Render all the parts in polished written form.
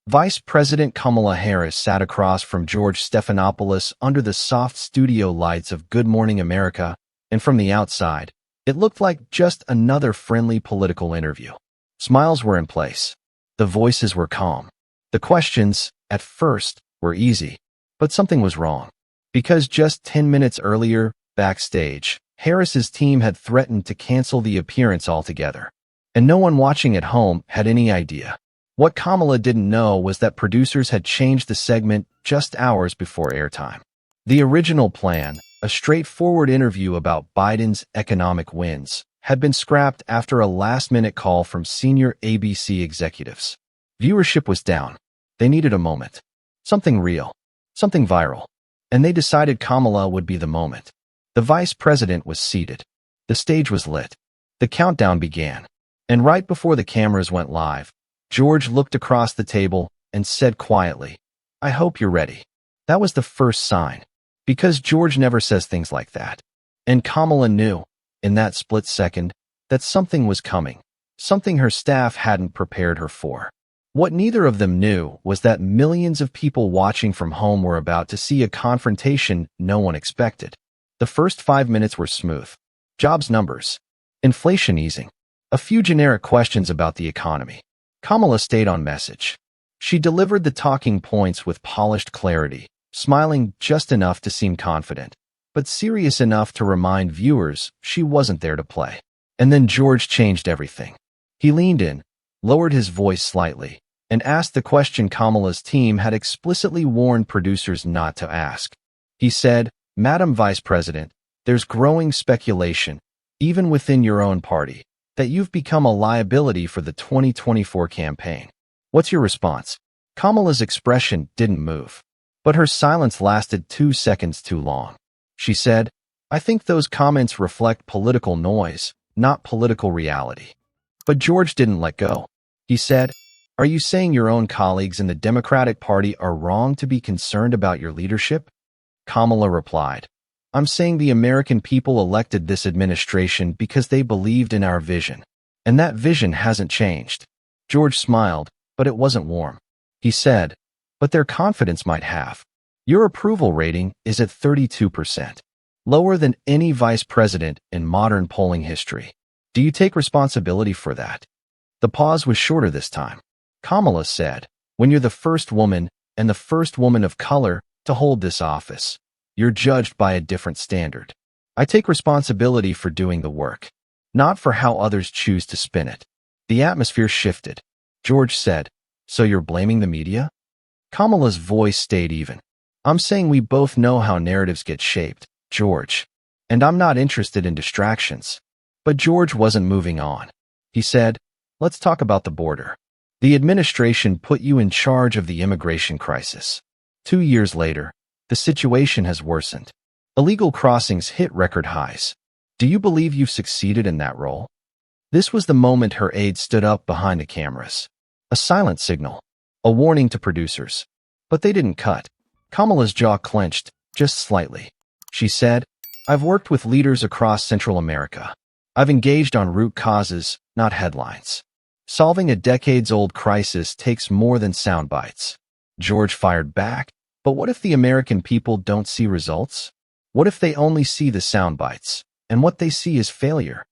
Vice President Kamala Harris sat across from George Stephanopoulos under the soft studio lights of Good Morning America, and from the outside, it looked like just another friendly political interview. Smiles were in place. The voices were calm. The questions, at first, were easy, but something was wrong. Because just 10 minutes earlier, backstage, Harris's team had threatened to cancel the appearance altogether. And no one watching at home had any idea. What Kamala didn't know was that producers had changed the segment just hours before airtime. The original plan, a straightforward interview about Biden's economic wins, had been scrapped after a last-minute call from senior ABC executives. Viewership was down. They needed a moment. Something real. Something viral. And they decided Kamala would be the moment. The vice president was seated. The stage was lit. The countdown began. And right before the cameras went live, George looked across the table and said quietly, "I hope you're ready." That was the first sign. Because George never says things like that. And Kamala knew, in that split second, that something was coming. Something her staff hadn't prepared her for. What neither of them knew was that millions of people watching from home were about to see a confrontation no one expected. The first 5 minutes were smooth. Jobs numbers. Inflation easing. A few generic questions about the economy. Kamala stayed on message. She delivered the talking points with polished clarity, smiling just enough to seem confident, but serious enough to remind viewers she wasn't there to play. And then George changed everything. He leaned in, lowered his voice slightly, and asked the question Kamala's team had explicitly warned producers not to ask. He said, "Madam Vice President, there's growing speculation, even within your own party, that you've become a liability for the 2024 campaign. What's your response?" Kamala's expression didn't move, but her silence lasted 2 seconds too long. She said, "I think those comments reflect political noise, not political reality." But George didn't let go. He said, "Are you saying your own colleagues in the Democratic Party are wrong to be concerned about your leadership?" Kamala replied, "I'm saying the American people elected this administration because they believed in our vision. And that vision hasn't changed." George smiled, but it wasn't warm. He said, "But their confidence might have. Your approval rating is at 32%, lower than any vice president in modern polling history. Do you take responsibility for that?" The pause was shorter this time. Kamala said, "When you're the first woman, and the first woman of color, to hold this office, you're judged by a different standard. I take responsibility for doing the work, not for how others choose to spin it." The atmosphere shifted. George said, "So you're blaming the media?" Kamala's voice stayed even. "I'm saying we both know how narratives get shaped, George. And I'm not interested in distractions." But George wasn't moving on. He said, "Let's talk about the border. The administration put you in charge of the immigration crisis. 2 years later, the situation has worsened. Illegal crossings hit record highs. Do you believe you've succeeded in that role?" This was the moment her aide stood up behind the cameras. A silent signal. A warning to producers. But they didn't cut. Kamala's jaw clenched, just slightly. She said, "I've worked with leaders across Central America. I've engaged on root causes, not headlines. Solving a decades-old crisis takes more than sound bites." George fired back, "But what if the American people don't see results? What if they only see the sound bites, and what they see is failure?"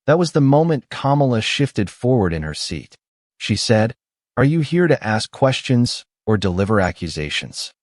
That was the moment Kamala shifted forward in her seat. She said, "Are you here to ask questions or deliver accusations?"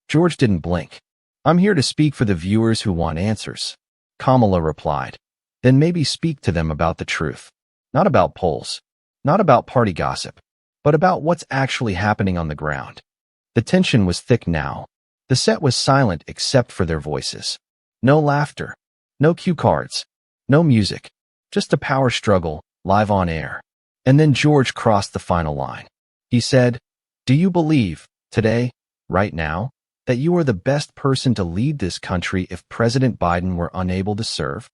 George didn't blink. "I'm here to speak for the viewers who want answers." Kamala replied, "Then maybe speak to them about the truth. Not about polls, not about party gossip, but about what's actually happening on the ground." The tension was thick now. The set was silent except for their voices. No laughter, no cue cards, no music, just a power struggle, live on air. And then George crossed the final line. He said, "Do you believe, today, right now, that you are the best person to lead this country if President Biden were unable to serve?"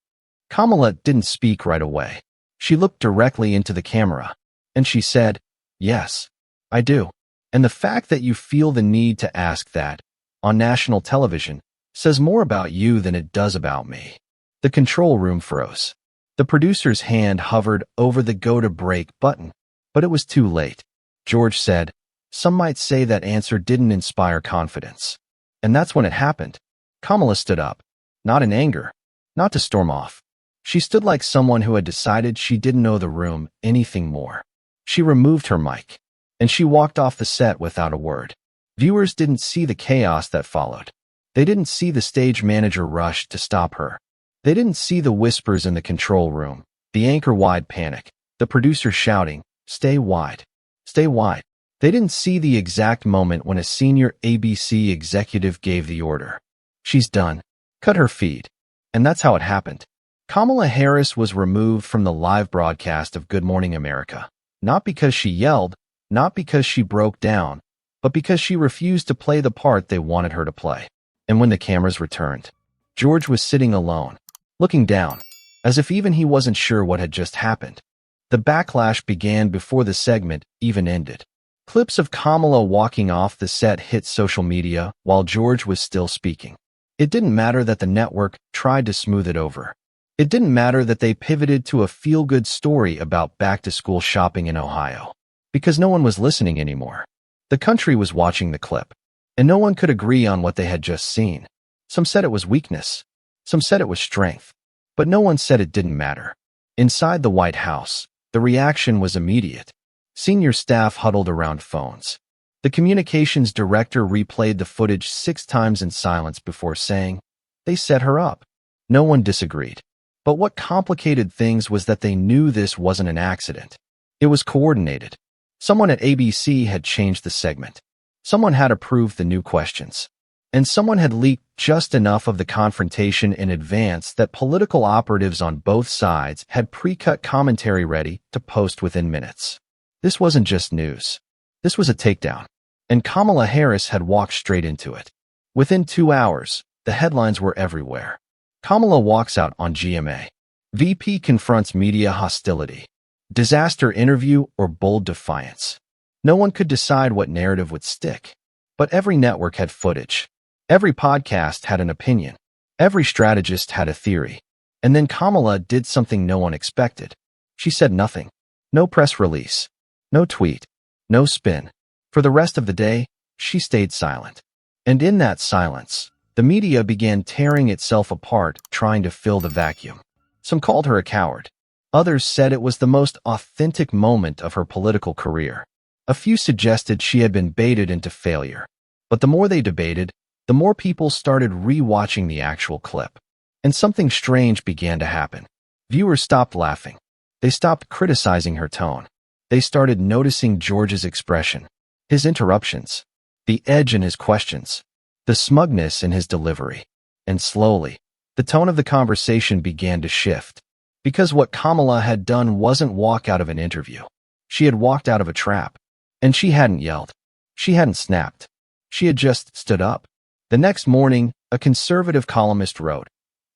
Kamala didn't speak right away. She looked directly into the camera, and she said, "Yes, I do. And the fact that you feel the need to ask that, on national television, says more about you than it does about me." The control room froze. The producer's hand hovered over the go-to-break button, but it was too late. George said, Some might say that answer didn't inspire confidence. And that's when it happened. Kamala stood up. Not in anger. Not to storm off. She stood like someone who had decided she didn't owe the room anything more. She removed her mic. And she walked off the set without a word. Viewers didn't see the chaos that followed. They didn't see the stage manager rush to stop her. They didn't see the whispers in the control room, the anchor-wide panic, the producer shouting, "Stay wide. Stay wide." They didn't see the exact moment when a senior ABC executive gave the order. "She's done. Cut her feed." And that's how it happened. Kamala Harris was removed from the live broadcast of Good Morning America, not because she yelled, not because she broke down, but because she refused to play the part they wanted her to play. And when the cameras returned, George was sitting alone, looking down, as if even he wasn't sure what had just happened. The backlash began before the segment even ended. Clips of Kamala walking off the set hit social media while George was still speaking. It didn't matter that the network tried to smooth it over. It didn't matter that they pivoted to a feel-good story about back-to-school shopping in Ohio, because no one was listening anymore. The country was watching the clip, and no one could agree on what they had just seen. Some said it was weakness. Some said it was strength. But no one said it didn't matter. Inside the White House, the reaction was immediate. Senior staff huddled around phones. The communications director replayed the footage 6 times in silence before saying, "They set her up." No one disagreed. But what complicated things was that they knew this wasn't an accident. It was coordinated. Someone at ABC had changed the segment. Someone had approved the new questions. And someone had leaked just enough of the confrontation in advance that political operatives on both sides had pre-cut commentary ready to post within minutes. This wasn't just news. This was a takedown. And Kamala Harris had walked straight into it. Within 2 hours, the headlines were everywhere. Kamala walks out on GMA. VP confronts media hostility. Disaster interview or bold defiance. No one could decide what narrative would stick. But every network had footage. Every podcast had an opinion. Every strategist had a theory. And then Kamala did something no one expected. She said nothing. No press release. No tweet. No spin. For the rest of the day, she stayed silent. And in that silence, the media began tearing itself apart, trying to fill the vacuum. Some called her a coward. Others said it was the most authentic moment of her political career. A few suggested she had been baited into failure. But the more they debated, the more people started re-watching the actual clip. And something strange began to happen. Viewers stopped laughing. They stopped criticizing her tone. They started noticing George's expression, his interruptions, the edge in his questions, the smugness in his delivery. And slowly, the tone of the conversation began to shift. Because what Kamala had done wasn't walk out of an interview. She had walked out of a trap. And she hadn't yelled. She hadn't snapped. She had just stood up. The next morning, a conservative columnist wrote,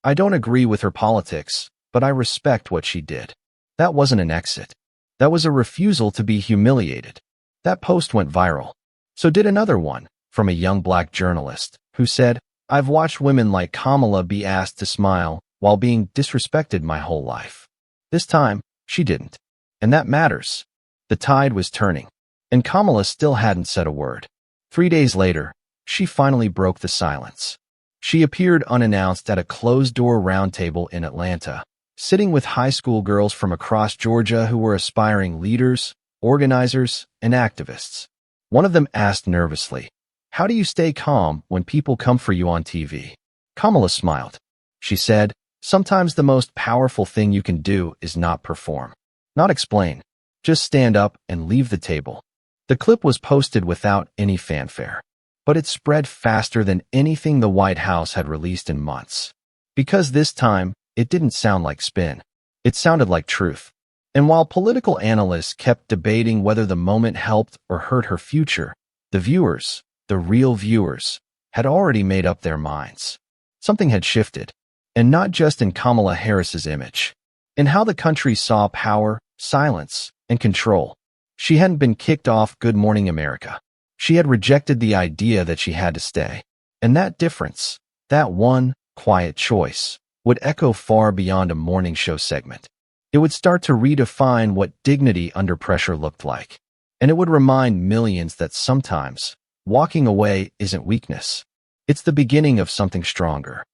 "I don't agree with her politics, but I respect what she did." That wasn't an exit. That was a refusal to be humiliated. That post went viral. So did another one, from a young black journalist, who said, "I've watched women like Kamala be asked to smile while being disrespected my whole life. This time, she didn't. And that matters." The tide was turning. And Kamala still hadn't said a word. 3 days later, she finally broke the silence. She appeared unannounced at a closed-door roundtable in Atlanta, sitting with high school girls from across Georgia who were aspiring leaders, organizers, and activists. One of them asked nervously, "How do you stay calm when people come for you on TV?" Kamala smiled. She said, "Sometimes the most powerful thing you can do is not perform, not explain, just stand up and leave the table." The clip was posted without any fanfare, but it spread faster than anything the White House had released in months. Because this time, it didn't sound like spin. It sounded like truth. And while political analysts kept debating whether the moment helped or hurt her future, the viewers, the real viewers, had already made up their minds. Something had shifted, and not just in Kamala Harris's image. In how the country saw power, silence, and control. She hadn't been kicked off Good Morning America. She had rejected the idea that she had to stay. And that difference, that one quiet choice, would echo far beyond a morning show segment. It would start to redefine what dignity under pressure looked like. And it would remind millions that sometimes walking away isn't weakness. It's the beginning of something stronger.